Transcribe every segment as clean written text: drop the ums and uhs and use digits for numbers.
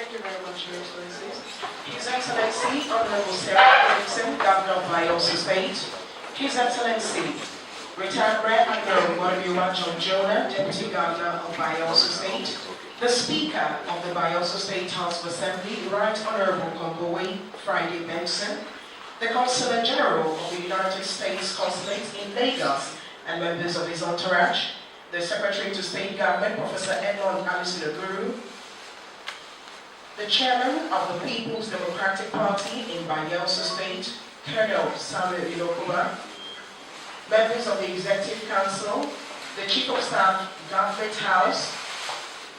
Thank you very much, Your Excellencies. His Excellency, Honorable Sarah Dixon, Governor of Bayelsa State. His Excellency, Retired Rear Admiral Godwin John Jonah, Deputy Governor of Bayelsa State. The Speaker of the Bayelsa State House of Assembly, Right Honorable Kongowe Friday Benson. The Consule General of the United States Consulate in Lagos and members of his entourage. The Secretary to State Government, Professor Edmond Alisinoguru. The Chairman of the People's Democratic Party in Bayelsa State, Colonel Samuel Ilokuma. Members of the Executive Council, the Chief of Staff, Government House,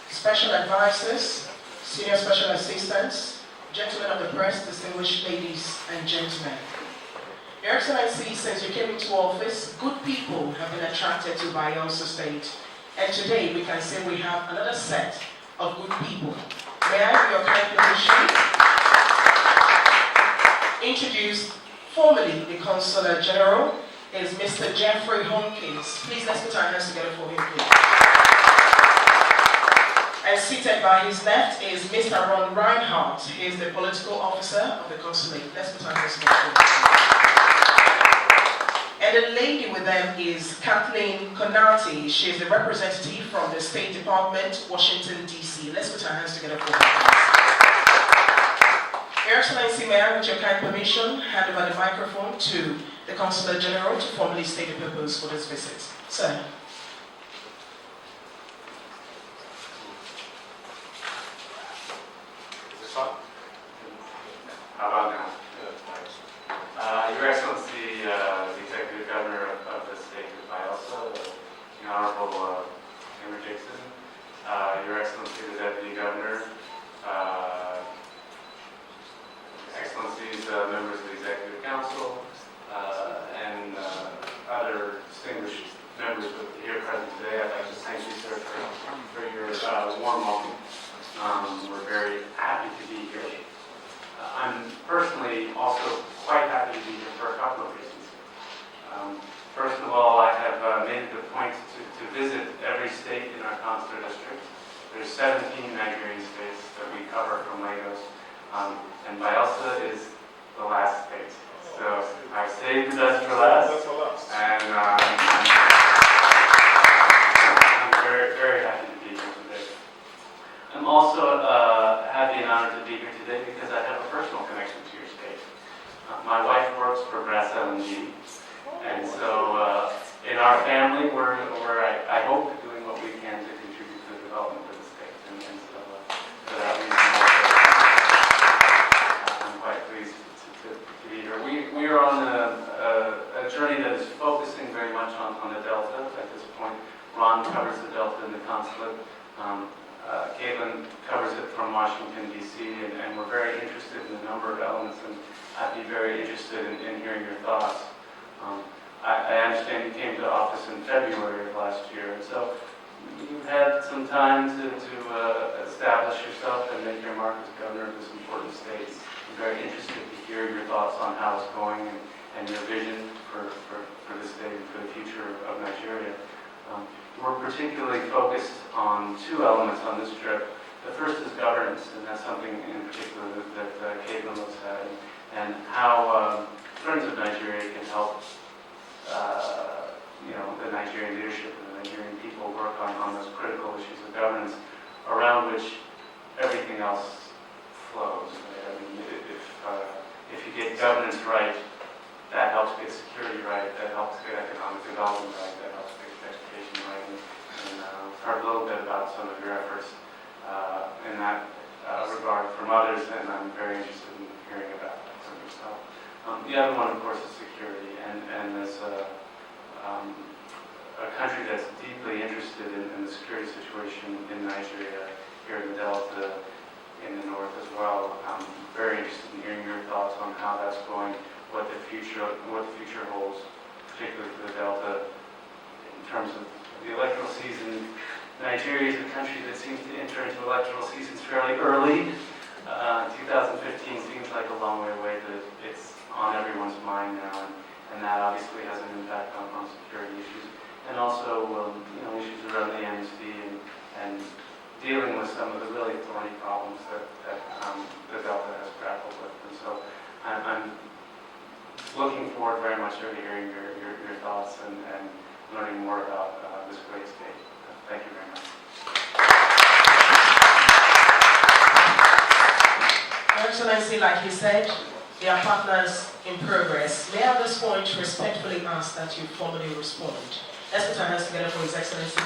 Special Advisors, Senior Special Assistants, Gentlemen of the Press, distinguished ladies and gentlemen. Your Excellency, since you came into office, good people have been attracted to Bayelsa State. And today we can say we have another set of good people. May I, with your kind permission, introduce formally the Consul General is Mr. Jeffrey Honkins. Please let's put our hands together for him, please. And seated by his left is Mr. Ron Reinhardt. He is the political officer of the consulate. Let's put our hands together for him. And the lady with them is Kathleen Konati. She is the representative from the State Department, Washington, D.C. Let's put our hands together for her. Your Excellency, may I, with your kind permission, hand over the microphone to the Consul General to formally state the purpose for this visit. Sir. Is this on? How about now? Your Excellency, the Executive Governor of the State of Bayelsa, the Honorable Henry Dixon, Your Excellency, the Deputy Governor, Excellencies, members of the Executive Council, and other distinguished members here present today. I'd like to thank you, sir, for your warm welcome. We're very happy to be here. I'm personally also quite happy to be here for a couple of reasons. First of all, I have made it a point to visit every state in our consular district. There's 17 Nigerian states that we cover from Lagos, and Bayelsa is the last state. So I saved the best for last, and I'm very, very happy to be here today. I'm also happy and honored to be here today because I have a personal connection to your state. My wife works for Brass LNG, and so in our family, we're I hope, doing what we can to contribute to the development of the state. And so for that reason, I'm quite pleased to be here. We are on a journey that is focusing very much on the Delta at this point. Ron covers the Delta in the consulate. Caitlin covers it from Washington, D.C., and we're very interested in a number of elements, and I'd be very interested in hearing your thoughts. I understand you came to office in February of last year, and so you've had some time to establish yourself and make your mark as governor of this important state. I'm very interested to hear your thoughts on how it's going and your vision for the state and for the future of Nigeria. We're particularly focused on two elements on this trip. The first is governance, and that's something in particular that Caitlin looks at, and how Friends of Nigeria can help the Nigerian leadership and the Nigerian people work on those critical issues of governance around which everything else flows. I mean, if you get governance right, that helps get security right, that helps get economic development right, that helps get education right. And I've heard a little bit about some of your efforts in that regard from others, and I'm very interested in hearing about that from yourself. The other one, of course, is security, and as a country that's deeply interested in the security situation in Nigeria, here in the Delta, in the north as well. I'm very interested in hearing your thoughts on how that's going, what the future holds, particularly for the Delta, in terms of the electoral season. Nigeria is a country that seems to enter into electoral seasons fairly early. 2015 seems like a long way away, but it's on everyone's mind now, and that obviously has an impact on security issues, and also issues around the amnesty and dealing with some of the really thorny problems that the Delta has grappled with. And so I'm looking forward very much to hearing your thoughts and learning more about this great state. Thank you very much. Your Excellency, like you said, they are partners in progress. May I at this point respectfully ask that you formally respond? Let's put our hands together for His Excellency.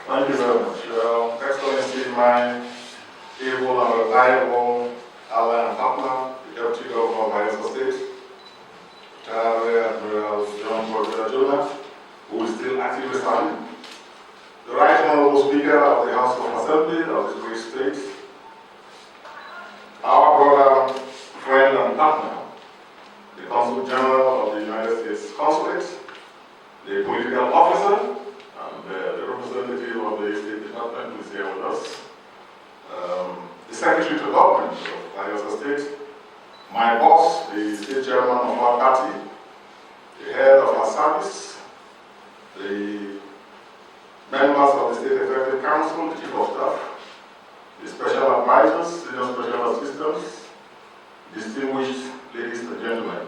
Thank you very much. Your Excellency, my able and reliable ally and partner, the Deputy Governor of Bayelsa State, Admiral John Jonah, who is still actively serving, the Right Honorable Speaker of the House of Assembly of this great state, our brother, friend, and partner, the Consule General of the United States Consulate, the political officer, and the representative of the State Department who is here with us, the Secretary to Government of Bayelsa State, my boss, the State Chairman of our party, the head of our service, the members of the State Executive Council, the Chief of Staff, the special advisors, senior special assistants, distinguished ladies and gentlemen.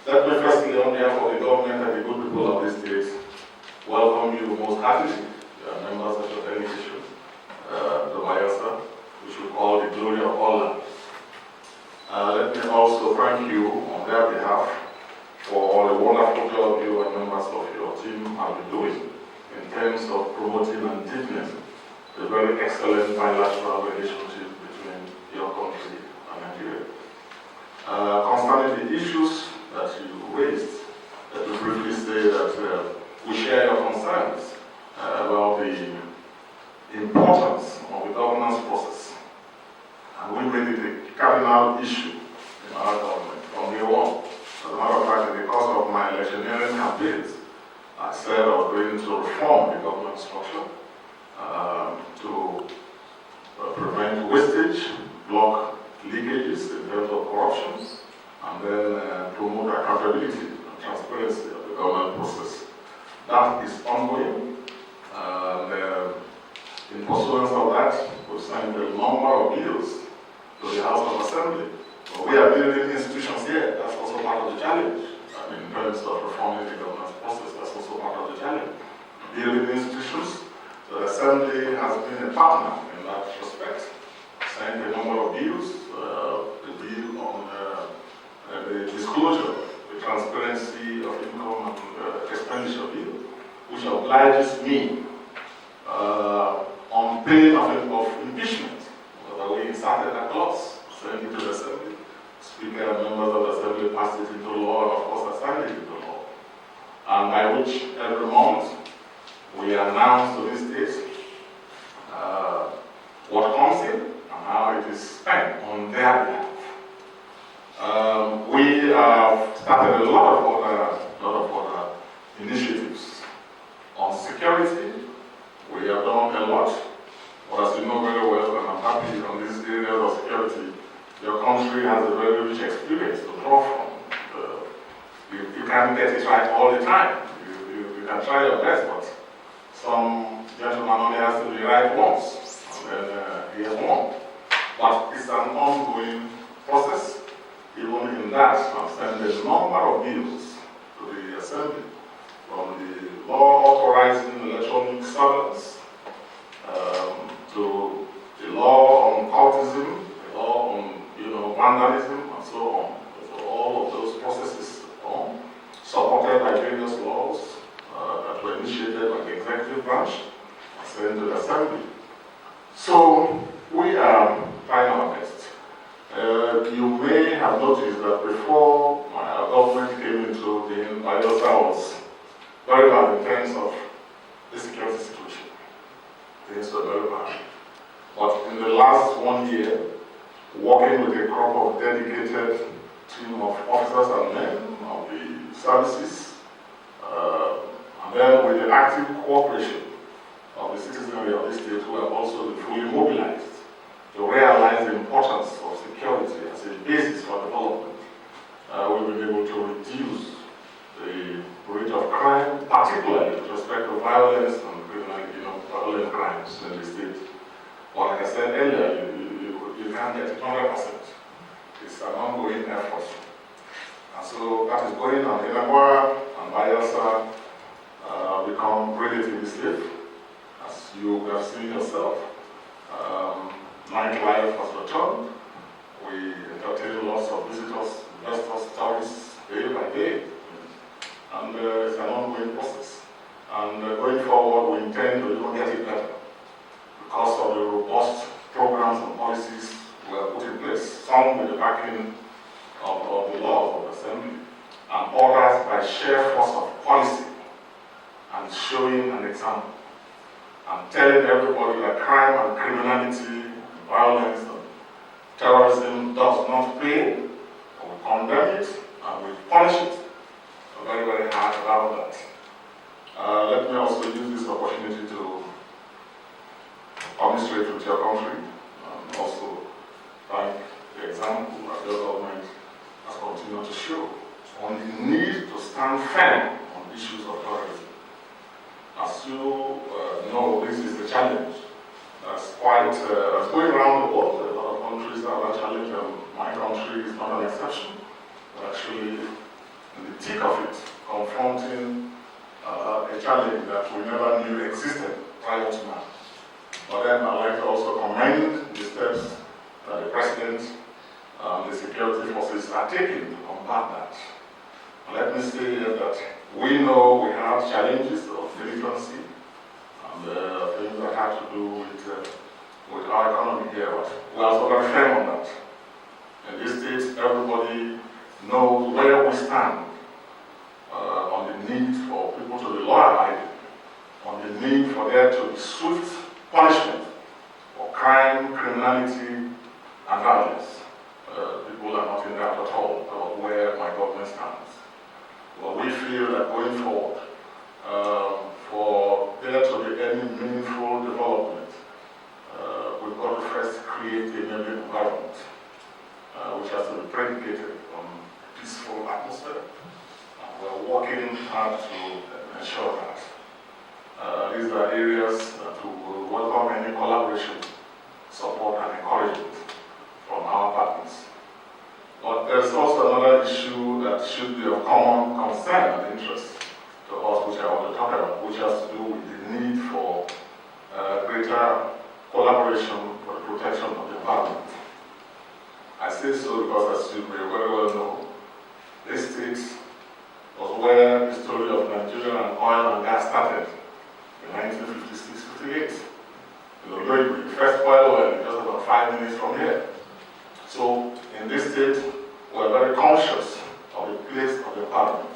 Let me firstly, on behalf of the government and the good people of this state, welcome you most heartily, members of your delegation, to Bayelsa, which we call the glory of all land. Let me also thank you on their behalf for all the wonderful job you and members of your team have been doing in terms of promoting and deepening the very excellent bilateral relationship between your country and Nigeria. Concerning the issues that you raised, let me briefly say that we share your concerns about the importance of the governance process, and we made it a cardinal issue in our government from day one. As a matter of fact, in the course of my electioneering campaigns, I said I was going to reform the government structure to prevent wastage, block leakages in terms of corruption, and then promote accountability and transparency of the government process. That is ongoing, and in pursuance of that, we've signed a number of bills to the House of Assembly. But we are building institutions here. That's also part of the challenge. In terms of reforming the governance process, that's also part of the challenge. Building institutions. So the Assembly has been a partner in that respect. Signed a number of bills. The bill on the disclosure, the transparency of income and expenditure bill, which obliges me on pain of impeachment. We inserted that clause, sent it to the Assembly. Speaker and members of the Assembly passed it into law, and of course assigned it into law. And by which every month we announce to this state what comes in and how it is spent on their behalf. We have started a lot of other initiatives on security. We have done a lot. But as you know very well, and I'm happy on this area of security, your country has a very rich experience to draw from. You can't get it right all the time. You can try your best, but some gentleman only has to be right once, and then he has won. But it's an ongoing process. Even in that, I've sent a number of bills to the Assembly, from the law authorizing electronic surveillance, to the law on cultism, the law on vandalism, and so on. So all of those processes are supported by various laws that were initiated by the executive branch and sent to the Assembly. So we are trying our best. You may have noticed that before our government came into being, Bayelsa was very bad in terms of the security situation. Things were very bad. But in the last 1 year, working with a crop of dedicated team of officers and men of the services, and then with the active cooperation of the citizenry of this state, who have also been fully mobilized to realize the importance of security as a basis for development, we've been able to reduce the rate of crime, particularly with respect to violence and criminality. said earlier, you can't get it 100%. It's an ongoing effort. And so that is going on. Inagua and Bayelsa become relatively safe, as you have seen yourself. Nightlife has returned. We entertain lots of visitors, investors, tourists, day by day. And it's an ongoing process. And going forward, we intend to even get it better because of the robust programs and policies we have put in place, some with the backing of the law of the Assembly, and others by sheer force of policy and showing an example and telling everybody that crime and criminality, violence and terrorism does not pay. We condemn it and we punish it very, very hard about that. Let me also use this opportunity to commiserate with your country and also thank the example that your government has continued to show on the need to stand firm on issues of terrorism. As you know, this is a challenge that's quite that's going around the world. A lot of countries have that challenge, and my country is not an exception. We're actually in the thick of it, confronting a challenge that we never knew existed prior to now. But then I'd like to also commend the steps that the President and the security forces are taking to combat that. And let me say that we know we have challenges of militancy and things that have to do with our economy here, but we are also very firm on that. In this state, everybody knows where we stand on the need for people to be law-abiding, on the need for there to be swift punishment for crime, criminality, and violence. People are not in doubt at all about where my government stands. But we feel that going forward, for there to be any meaningful development, we've got to first create a enabling environment, which has to be predicated on peaceful atmosphere. And we're working hard to ensure that. These are areas that we will welcome any collaboration, support, and encouragement from our partners. But there's also another issue that should be of common concern and interest to us, which I want to talk about, which has to do with the need for greater collaboration for the protection of the environment. I say so because, as you may very well know, this state was where the story of Nigerian oil and gas started in 1956-58. The first oil well just about 5 minutes from here. So in this state, we're very conscious of the place of the environment.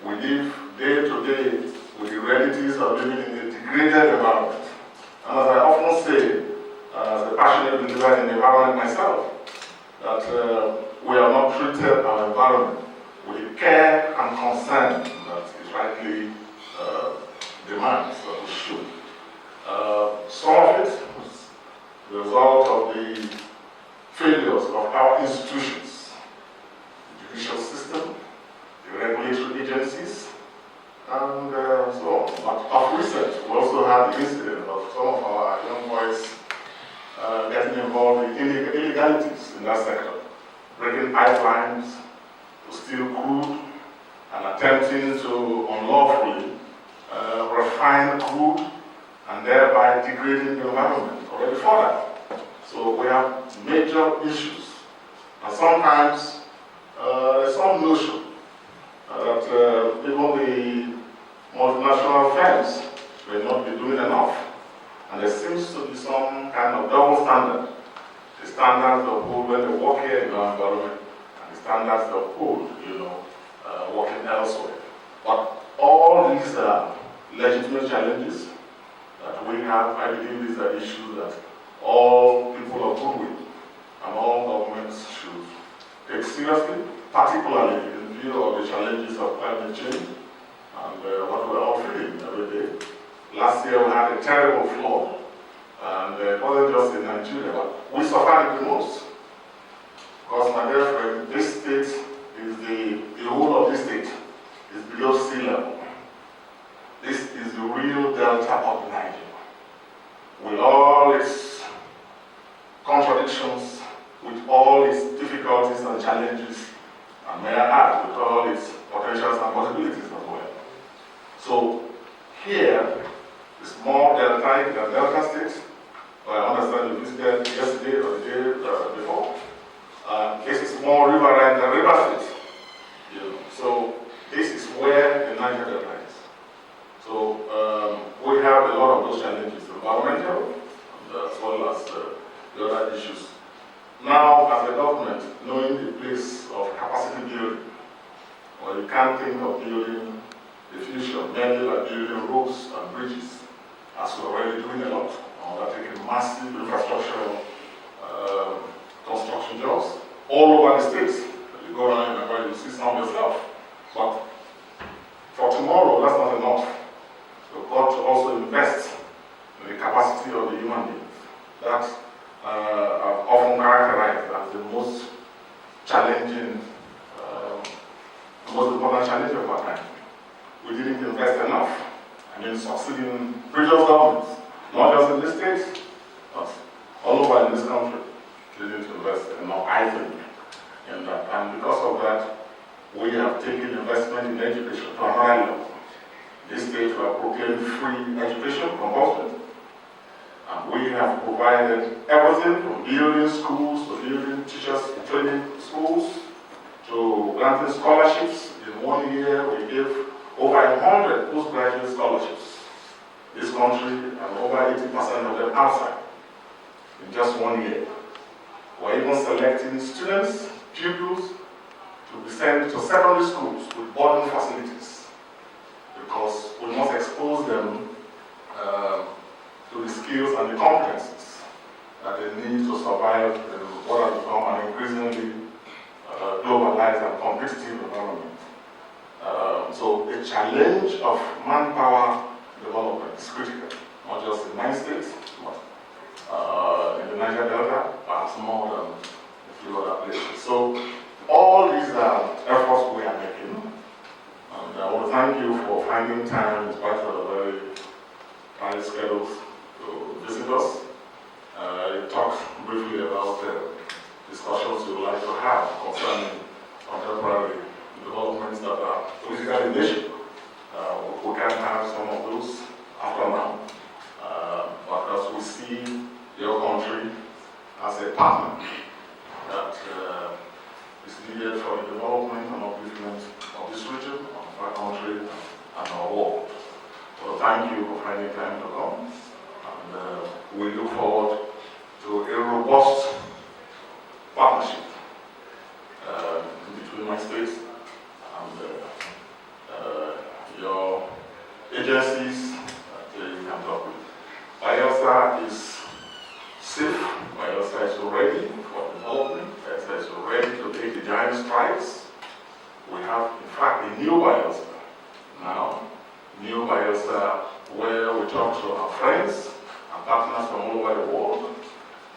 We live day to day with the realities of living in a degraded environment. And as I often say, as a passionate believer in the environment myself, that we have not treated our environment with the care and concern that it rightly demands that we should. Some of it is the result of the failures of our institutions, the judicial system, the regulatory agencies, and so on. But of recent, we also had the incident of some of our young boys getting involved in illegalities in that sector, breaking pipelines to steal crude and attempting to unlawfully refine crude and thereby degrading the environment already further. So we have major issues, and sometimes there's some notion that even the multinational firms may not be doing enough, and there seems to be some kind of double standard. The standards of hold when they work here in our environment, and the standards of hold, working elsewhere. But all these are legitimate challenges that we have. I believe these are issues that all people of goodwill and all governments should take seriously, particularly in view of the challenges of climate change and what we're all feeling every day. Last year we had a terrible flood, and it wasn't just in Nigeria, but we suffered it the most. Because, my dear friend, this state is the whole of this state is below sea level. This is the real delta of Nigeria. With all its Niger and Delta State. I understand you visited yesterday or the day before. This is more riverine than River State. You know. So this is where the Niger Delta is. So we have a lot of those challenges, environmental, and, as well as the other issues. Now, as a government, knowing the place of capacity building, well, you can't think of building the future mainly by building roads and bridges, as we're already doing a lot, undertaking massive infrastructural construction jobs all over the states. You go around and you see some yourself. But for tomorrow, that's not enough. You've got to also invest in the capacity of the human beings. That are often characterized as the most challenging, most important challenge of our time. We didn't invest enough. Succeeding previous governments, not just in this state, but all over in this country, didn't invest enough, I think, in that. And because of that, we have taken investment in education to another level. This state we have proclaimed free education compulsory. And we have provided everything from building schools to building teachers training schools to granting scholarships. In 1 year, we gave over 100 postgraduate scholarships in this country and over 80% of them outside in just 1 year. We're even selecting students, pupils, to be sent to secondary schools with boarding facilities because we must expose them to the skills and the competencies that they need to survive in what has become an increasingly globalized and competitive environment. So the challenge of manpower development is critical, not just in my state, but in the Niger Delta, perhaps more than a few other places. So all these are efforts we are making, and I want to thank you for finding time in spite of the very tight schedules to visit us. You talked briefly about discussions you would like to have concerning contemporary developments that are political in nature. We can have some of those after now. But as we see your country as a partner that is needed for the development and upliftment of this region, of our country, and our world. So thank you for finding time to come. And we look forward to a robust partnership between my states and your agencies that you can talk with. Bayelsa is safe. Bayelsa is ready for development. Bayelsa is ready to take the giant strides. We have, in fact, a new Bayelsa now. New Bayelsa where we talk to our friends and partners from all over the world.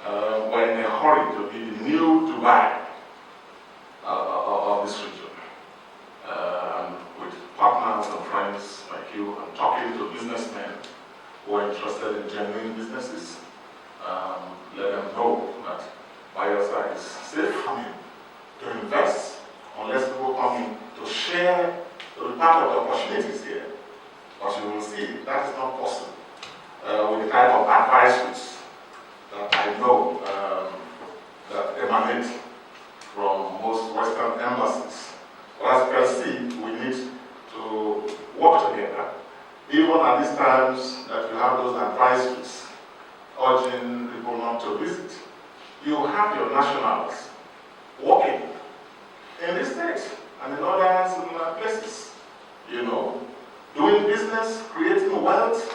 We're in a hurry to be the new Dubai of this region. With partners and friends like you and talking to businessmen who are interested in genuine businesses, let them know that Bayelsa is safe to invest unless people come in to share, to be part of the opportunities here. But you will see that is not possible with the type of advisories that I know that emanate from most Western embassies. But as you can see, we need to work together, even at these times that you have those advisories urging people not to visit. You have your nationals working in the States and in other similar places, doing business, creating wealth,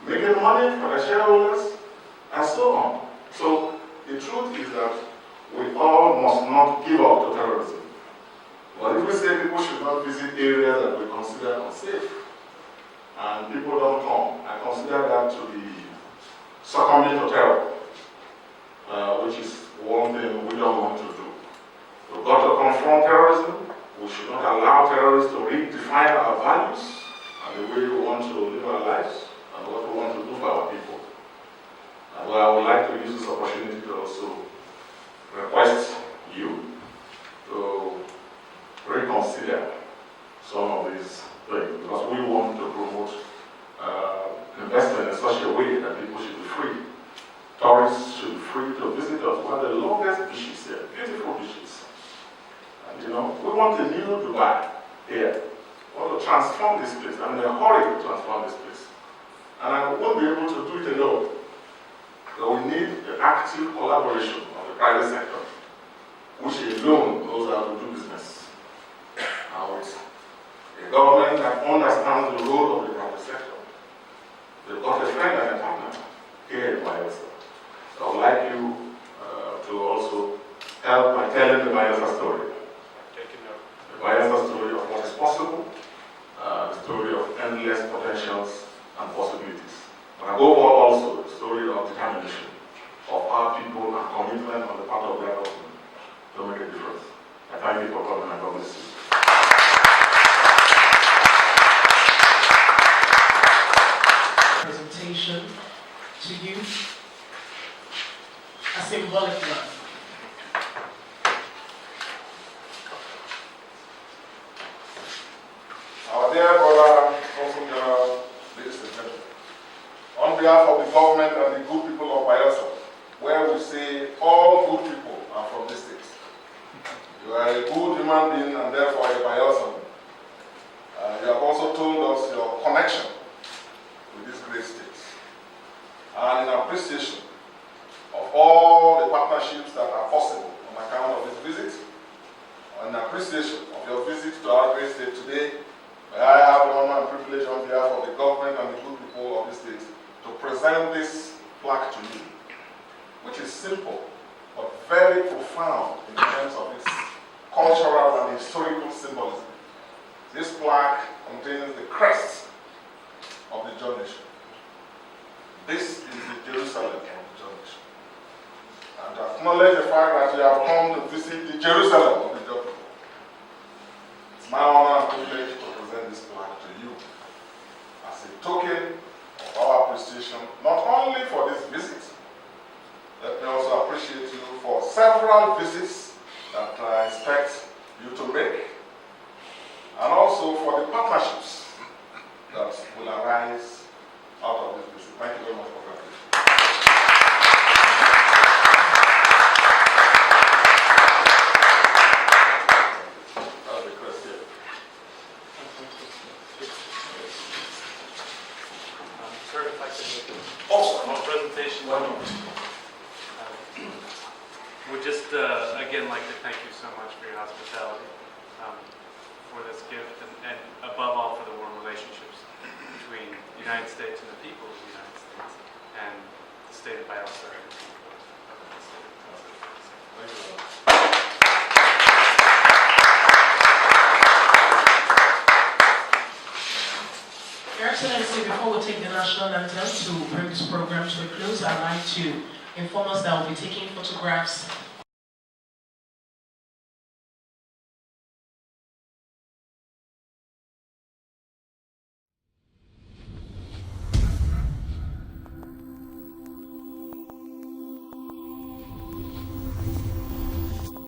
making money for the shareholders, and so on. So the truth is that we all must not give up to terrorism. But if we say people should not visit areas that we consider unsafe, and people don't come, I consider that to be succumbing to terror, which is one thing we don't want to do. We've got to confront terrorism. We should not allow terrorists to redefine our values and the way we want to live our lives and what we want to do for our people. And I would like to use this opportunity to also request you to reconsider some of these things because we want to promote investment in such a way that buy here. I want to transform this place. I'm in a hurry to transform this place. And I won't be able to do it alone. So we need the active collaboration of the private sector, which alone knows how to do business. And with a government that understands the role of the private sector. They've got a friend and a partner here in Bayelsa. So I would like you to also help by telling the Bayelsa story. The Bayelsa story of what is possible, the story of endless potentials and possibilities. But above all, also the story of determination of our people and commitment on the part of their government to make a difference. I thank you for coming and God bless you. Presentation to you, a symbolic one. Our dear brother, Consule General, ladies and gentlemen, on behalf of the government and the good people of Bayelsa, where we say all good people are from this state. You are a good human being and therefore a Bayelsan. You have also told us your connection with this great state. And in appreciation of all the partnerships that are possible on account of this visit, and in appreciation of your visit to our great state today, I have the honor and privilege on behalf of the government and the good people of this state to present this plaque to you, which is simple but very profound in terms of its cultural and historical symbolism. This plaque contains the crest of the John nation. This is the Jerusalem of the John nation. And to acknowledge the fact that you have come to visit the Jerusalem of the John people, it's my honor and privilege to present this plaque to you as a token of our appreciation, not only for this visit. Let me also appreciate you for several visits that I expect you to make, and also for the partnerships that will arise out of this visit. Thank you very much for coming. I'll request here. Sir, if I could make Oh, a presentation. Would just again like to thank you so much for your hospitality, for this gift, and above all for the warm relationships between the United States and the people of the United States and the state of Bayelsa. thank you. Your Excellency, before we take the national anthem to bring this program to a close, I'd like to inform us that we'll be taking photographs